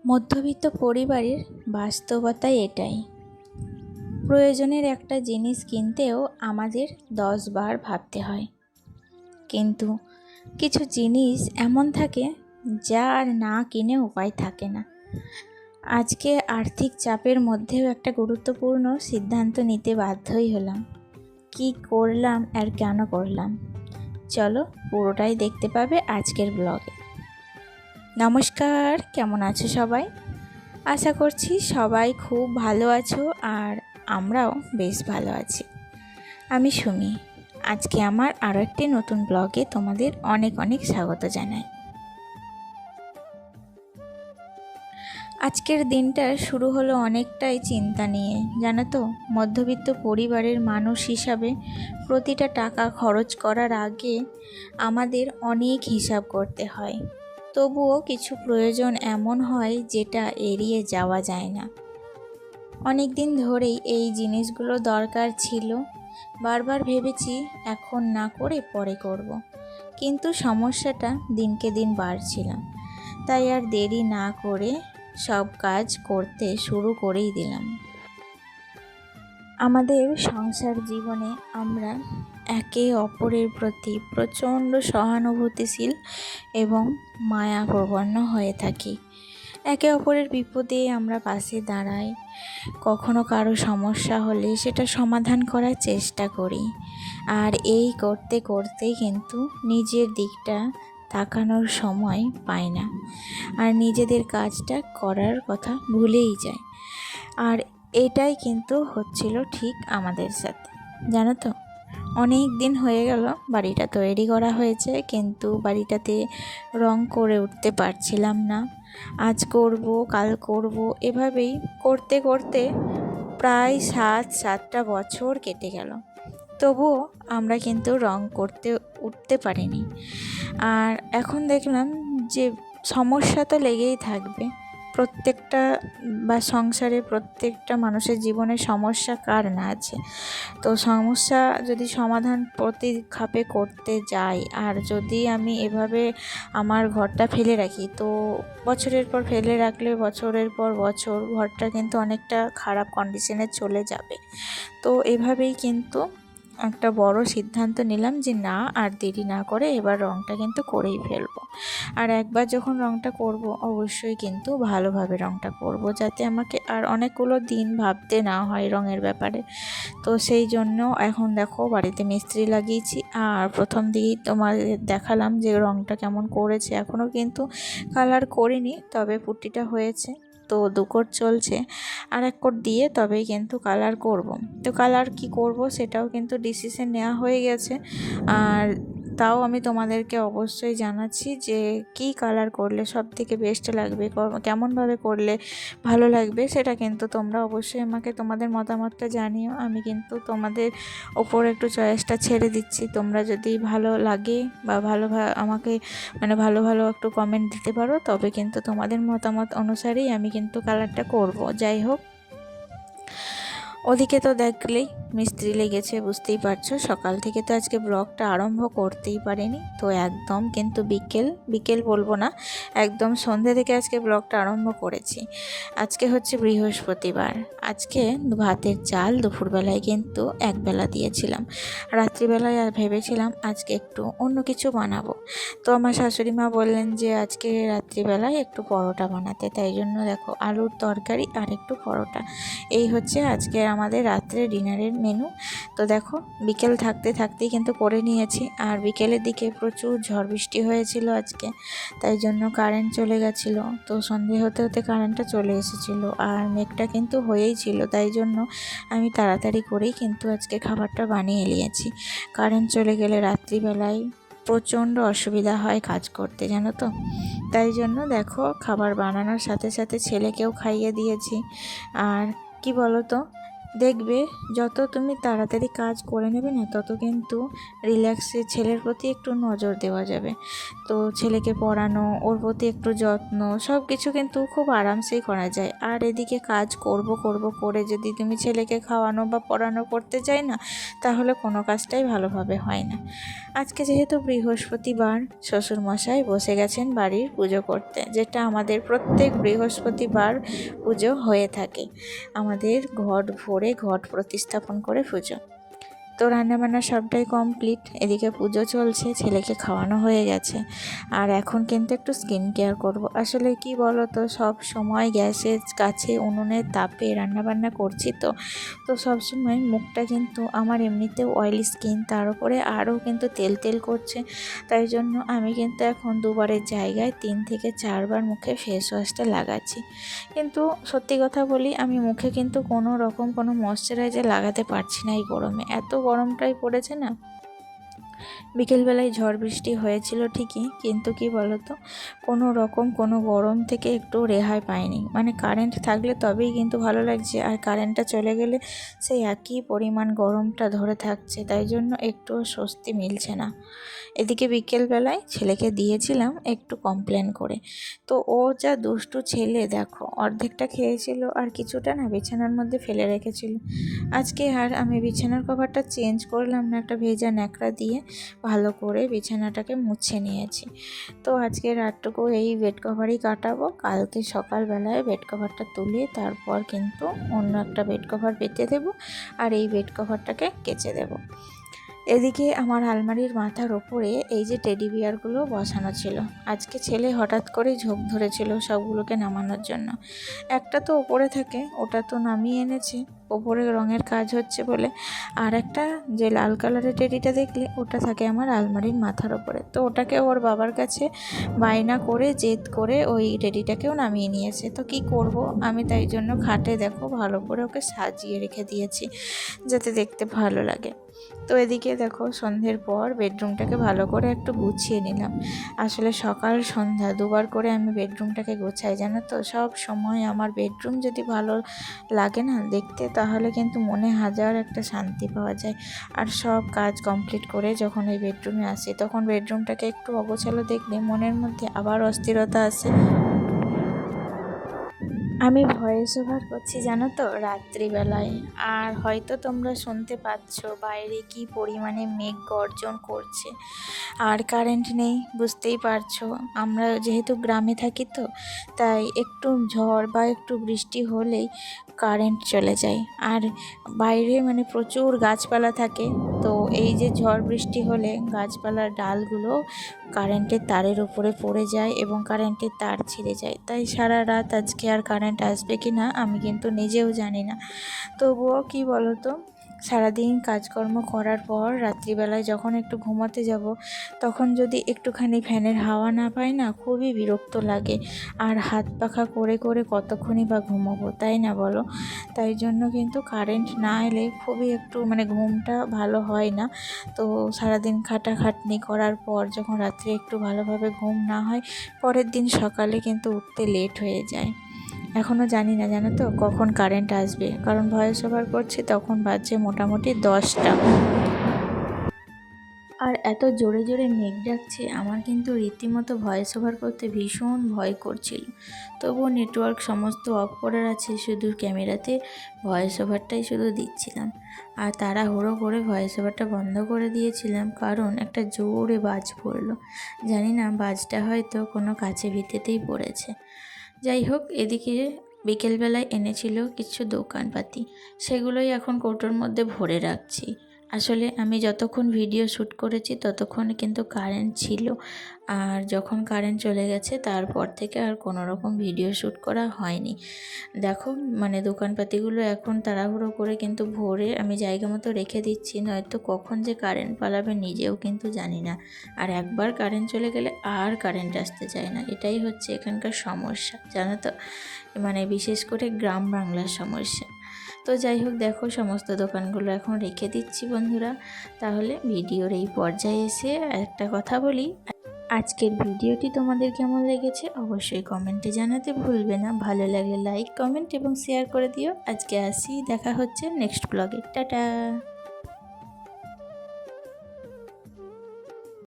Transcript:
মধ্যবিত্ত পরিবারের বাস্তবতা এটাই। প্রয়োজনের একটা জিনিস কিনতেও আমাদের 10 বার ভাবতে হয়, কিন্তু কিছু জিনিস এমন থাকে যা আর না কিনে উপায় থাকে না। আজকে আর্থিক চাপের মধ্যেও একটা গুরুত্বপূর্ণ সিদ্ধান্ত নিতে বাধ্যই হলাম। কি করলাম আর কেন করলাম, চলো পুরোটাই দেখতে পাবে আজকের ব্লগে। নমস্কার, কেমন আছো সবাই? আশা করছি সবাই খুব ভালো আছো আর আমরাও বেশ ভালো আছি। আমি সুমি, আজকে আমার আরও একটি নতুন ব্লগে তোমাদের অনেক অনেক স্বাগত জানাই। আজকের দিনটা শুরু হলো অনেকটাই চিন্তা নিয়ে, জানো তো। মধ্যবিত্ত পরিবারের মানুষ হিসাবে প্রতিটা টাকা খরচ করার আগে আমাদের অনেক হিসাব করতে হয়। তবুও কিছু প্রয়োজন এমন হয় যেটা এড়িয়ে যাওয়া যায় না। অনেক দিন ধরেই এই জিনিসগুলো দরকার ছিল, বারবার ভেবেছি এখন না করে পরে করব, কিন্তু সমস্যাটা দিনকে দিন বাড়ছিল। তাই আর দেরি না করে সব কাজ করতে শুরু করেই দিলাম। আমাদের সংসার জীবনে আমরা একে অপরের প্রতি প্রচণ্ড সহানুভূতিশীল এবং মায়াপ্রবণ হয়ে থাকি। একে অপরের বিপদে আমরা পাশে দাঁড়াই, কখনো কারো সমস্যা হলে সেটা সমাধান করার চেষ্টা করি। আর এই করতে করতেই কিন্তু নিজের দিকটা তাকানোর সময় পাই না, আর নিজেদের কাজটা করার কথা ভুলেই যায়। আর এটাই কিন্তু হচ্ছিল ঠিক আমাদের সাথে, জানো তো। অনেক দিন হয়ে গেল বাড়িটা তৈরি করা হয়েছে, কিন্তু বাড়িটাতে রং করে উঠতে পারছিলাম না। আজ করব, কাল করব, এভাবেই করতে করতে প্রায় 7টা বছর কেটে গেল। তবুও আমরা কিন্তু রং করতে উঠতে পারিনি। আর এখন দেখলাম যে সমস্যা তো লেগেই থাকবে। প্রত্যেকটা সংসারে প্রত্যেকটা মানুষের জীবনে সমস্যা কার না আছে। তো সমস্যা যদি সমাধান প্রতি ধাপে করতে যাই, আর যদি আমি এভাবে আমার ঘরটা ফেলে রাখি, তো বছরের পর ফেলে রাখলে বছরের পর বছর ঘরটা কিন্তু অনেকটা খারাপ কন্ডিশনে চলে যাবে। তো এভাবেই কিন্তু একটা বড় সিদ্ধান্ত নিলাম যে না, আর দেরি না করে এবার রঙটা কিন্তু করেই ফেলবো। আর একবার যখন রঙটা করব, অবশ্যই কিন্তু ভালোভাবে রঙটা করব, যাতে আমাকে আর অনেকগুলো দিন ভাবতে না হয় রঙের ব্যাপারে। তো সেই জন্য এখন দেখো বাড়িতে মিস্ত্রি লাগিয়েছি। আর প্রথম দিকেই তোমাদের দেখালাম যে রঙটা কেমন করেছে। এখনও কিন্তু কালার করিনি, তবে পুট্টিটা হয়েছে। তো 2 কোট চলছে, আর 1 কোট দিয়ে তবেই কিন্তু কালার করব। তো কালার কি করব সেটাও কিন্তু ডিসিশন নেওয়া হয়ে গেছে। আর তাও আমি তোমাদেরকে অবশ্যই জানাচ্ছি যে কি কালার করলে সব থেকে বেস্ট লাগবে, কেমনভাবে করলে ভালো লাগবে, সেটা কিন্তু তোমরা অবশ্যই আমাকে তোমাদের মতামতটা জানিও। আমি কিন্তু তোমাদের ওপর একটু চয়েসটা ছেড়ে দিচ্ছি। তোমরা যদি ভালো লাগে বা আমাকে ভালো ভালো একটু কমেন্ট দিতে পারো, তবে কিন্তু তোমাদের মতামত অনুসারেই আমি কিন্তু কালারটা করব। যাই হোক, ওদিকে তো দেখলেই মিস্ত্রি লেগেছে, বুঝতেই পারছো। সকাল থেকে তো আজকে ব্লগটা আরম্ভ করতেই পারিনি। তো একদম কিন্তু বিকেল বলবো না, একদম সন্ধ্যে থেকে আজকে ব্লগটা আরম্ভ করেছি। আজকে হচ্ছে বৃহস্পতিবার। আজকে ভাতের চাল দুপুরবেলায় কিন্তু একবেলা দিয়েছিলাম। রাত্রিবেলায় ভেবেছিলাম আজকে একটু অন্য কিছু বানাবো। তো আমার শাশুড়ি মা বললেন যে আজকে রাত্রিবেলায় একটু পরোটা বানাতে। তাই জন্য দেখো আলুর তরকারি আর একটু পরোটা, এই হচ্ছে আজকে আমাদের রাত্রে ডিনারের মেনু। তো দেখো বিকেল থাকতেই কিন্তু করে নিয়েছি। আর বিকেলের দিকে প্রচুর ঝড় বৃষ্টি হয়েছিল আজকে, তাই জন্য কারেন্ট চলে গেছিলো। তো সন্ধে হতে হতে কারেন্টটা চলে এসেছিলো, আর মেঘটা কিন্তু হয়েই ছিল। তাই জন্য আমি তাড়াতাড়ি করেই কিন্তু আজকে খাবারটা বানিয়ে নিয়েছি। কারেন্ট চলে গেলে রাত্রিবেলায় প্রচণ্ড অসুবিধা হয় কাজ করতে, জানো তো। তাই জন্য দেখো খাবার বানানোর সাথে সাথে ছেলেকেও খাইয়ে দিয়েছি। আর কি বলো তো, দেখবে যত তুমি তাড়াতাড়ি কাজ করে নেবে না, তত কিন্তু রিল্যাক্সে ছেলের প্রতি একটু নজর দেওয়া যাবে। তো ছেলেকে পড়ানো, ওর প্রতি একটু যত্ন, সব কিছু কিন্তু খুব আরামসেই করা যায়। আর এদিকে কাজ করব করে যদি তুমি ছেলেকে খাওয়ানো বা পড়ানো করতে চাই না, তাহলে কোনো কাজটাই ভালোভাবে হয় না। আজকে যেহেতু বৃহস্পতিবার, শ্বশুরমশাই বসে গেছেন বাড়ির পুজো করতে, যেটা আমাদের প্রত্যেক বৃহস্পতিবার পুজো হয়ে থাকে। আমাদের ঘট ভরে ঘট প্রতিস্থাপন করে পুজো। তো রান্নাবান্না সবটাই কমপ্লিট, এদিকে পুজো চলছে, ছেলেকে খাওয়ানো হয়ে গেছে। আর এখন কিন্তু একটু স্কিন কেয়ার করব। আসলে কি বলো তো, সব সময় গ্যাসের কাছে উনুনের তাপে রান্নাবান্না করছি, তো সব সময় মুখটা কিন্তু আমার এমনিতেও অয়েলি স্কিন, তার উপরে আরও কিন্তু তেল তেল করছে। তাই জন্য আমি কিন্তু এখন দুবারের জায়গায় 3 থেকে 4 বার মুখে ফেস ওয়াশটা লাগাচ্ছি। কিন্তু সত্যি কথা বলি, আমি মুখে কিন্তু কোনো রকম কোনো ময়শ্চারাইজার লাগাতে পারছি না এই গরমে। এত গরমটাই পড়েছে না। বিকেলবেলায় ঝড় বৃষ্টি হয়েছিল ঠিকই, কিন্তু কি বলতো, কোনো রকম কোনো গরম থেকে একটু রেহাই পাইনি। মানে কারেন্ট থাকলে তবেই কিন্তু ভালো লাগছে, আর কারেন্টটা চলে গেলে সেই একই পরিমাণ গরমটা ধরে থাকছে, তাই জন্য একটুও স্বস্তি মিলছে না। এদিকে বিকেলবেলায় ছেলেকে দিয়েছিলাম একটু কমপ্লেন করে, তো ও যা দুষ্টু ছেলে দেখো, অর্ধেকটা খেয়েছিল আর কিছুটা না বিছানার মধ্যে ফেলে রেখেছিল। আজকে আর আমি বিছানার কভারটা চেঞ্জ করলাম না, একটা ভেজা ন্যাকড়া দিয়ে ভালো করে বিছানাটাকে মুছে নিয়েছি। তো আজকে রাতটুকু এই বেড কভারই কাটাবো, কালকে সকালবেলায় বেড কভারটা তুলে তারপর কিন্তু অন্য একটা বেড কভার পেতে দেবো, আর এই বেড কভারটাকে কেচে দেবো। এদিকে আমার আলমারির মাথার ওপরে এই যে টেডি বিয়ারগুলো বসানো ছিল, আজকে ছেলে হঠাৎ করেই ঝোঁক ধরেছিল সবগুলোকে নামানোর জন্য। একটা তো ওপরে থাকে, ওটা তো নামিয়ে এনেছে, ওপরে রঙের কাজ হচ্ছে বলে। আর একটা যে লাল কালারের টেডিটা দেখলে, ওটা থাকে আমার আলমারির মাথার ওপরে। তো ওটাকে ওর বাবার কাছে বায়না করে জেদ করে ওই টেডিটাকেও নামিয়ে নিয়েছে। তো কি করব আমি, তাই জন্য খাটে দেখো ভালো করে ওকে সাজিয়ে রেখে দিয়েছি, যাতে দেখতে ভালো লাগে। তো এদিকে দেখো সন্ধ্যের পর বেডরুমটাকে ভালো করে একটু গুছিয়ে নিলাম। আসলে সকাল সন্ধ্যা দুবার করে আমি বেডরুমটাকে গোছাই, জানো তো। সব সময় আমার বেডরুম যদি ভালো লাগে না দেখতে, তাহলে কিন্তু মনে হাজার একটা শান্তি পাওয়া যায়। আর সব কাজ কমপ্লিট করে যখন এই বেডরুমে আসি, তখন বেডরুমটাকে একটু অগোছালো দেখলে মনের মধ্যে আবার অস্থিরতা আসে। আমি ভয়েস ওভার করছি জানো তো রাত্রিবেলায়, আর হয়তো তোমরা শুনতে পাচ্ছ বাইরে কি পরিমাণে মেঘ গর্জন করছে। আর কারেন্ট নেই, বুঝতেই পারছো। আমরা যেহেতু গ্রামে থাকি, তো তাই একটু ঝড় বা একটু বৃষ্টি হলেই কারেন্ট চলে যায়। আর বাইরে মানে প্রচুর গাছপালা থাকে, তো এই যে ঝড় বৃষ্টি হলে গাছপালার ডালগুলো কারেন্টের তারের উপরে পড়ে যায় এবং কারেন্টের তার ছিঁড়ে যায়। তাই সারা রাত আজকে আর কারেন্ট আসবে কি না আমি কিন্তু নিজেও জানি না। তবুও কি বলো তো, সারাদিন কাজকর্ম করার পর রাত্রিবেলায় যখন একটু ঘুমোতে যাব, তখন যদি একটুখানি ফ্যানের হাওয়া না পাই না, খুবই বিরক্ত লাগে। আর হাত পাখা করে করে কতক্ষণই বা ঘুমোবো, তাই না বলো। তাই জন্য কিন্তু কারেন্ট না এলে খুবই একটু মানে ঘুমটা ভালো হয় না। তো সারাদিন খাটাখাটনি করার পর যখন রাত্রে একটু ভালোভাবে ঘুম না হয়, পরের দিন সকালে কিন্তু উঠতে লেট হয়ে যায়। এখনও জানি না জানো তো কখন কারেন্ট আসবে, কারণ ভয়েস ওভার করছি তখন বাজছে মোটামুটি 10টা। আর এত জোরে জোরে মেঘ ডাকছে, আমার কিন্তু রীতিমতো ভয়েস ওভার করতে ভীষণ ভয় করছিল। তবুও নেটওয়ার্ক সমস্ত অফ করার আছে, শুধু ক্যামেরাতে ভয়েস ওভারটাই শুধু দিচ্ছিলাম। আর তাড়াহুড়ো করে ভয়েস ওভারটা বন্ধ করে দিয়েছিলাম, কারণ একটা জোরে বাজ পড়লো। জানি না বাজটা হয়তো কোনো কাছে ভিটেতেই পড়েছে। যাই হোক, এদিকে বিকেলবেলায় এনেছিল কিছু দোকানপাতি, সেগুলোই এখন কৌটোর মধ্যে ভরে রাখছি। আসলে আমি যতক্ষণ ভিডিও শ্যুট করেছি ততক্ষণ কিন্তু কারেন্ট ছিল, আর যখন কারেন্ট চলে গেছে তারপর থেকে আর কোনো রকম ভিডিও শ্যুট করা হয়নি। দেখো মানে দোকানপাতিগুলো এখন তাড়াহুড়ো করে কিন্তু ভরে আমি জায়গা মতো রেখে দিচ্ছি, নয়তো কখন যে কারেন্ট পালাবে নিজেও কিন্তু জানি না। আর একবার কারেন্ট চলে গেলে আর কারেন্ট আসতে চায় না, এটাই হচ্ছে এখানকার সমস্যা, জানো তো। মানে বিশেষ করে গ্রাম বাংলার সমস্যা। তো যাই হোক, দেখো সমস্ত দোকানগুলো এখন রেখে দিচ্ছি বন্ধুরা। তাহলে ভিডিওর এই পর্যায়ে এসে একটা কথা বলি, আজকের ভিডিওটি তোমাদের কেমন লেগেছে অবশ্যই কমেন্টে জানাতে ভুলবে না। ভালো লাগলে লাইক, কমেন্ট এবং শেয়ার করে দিও। আজকে আসি, দেখা হচ্ছে নেক্সট ব্লগে। টাটা।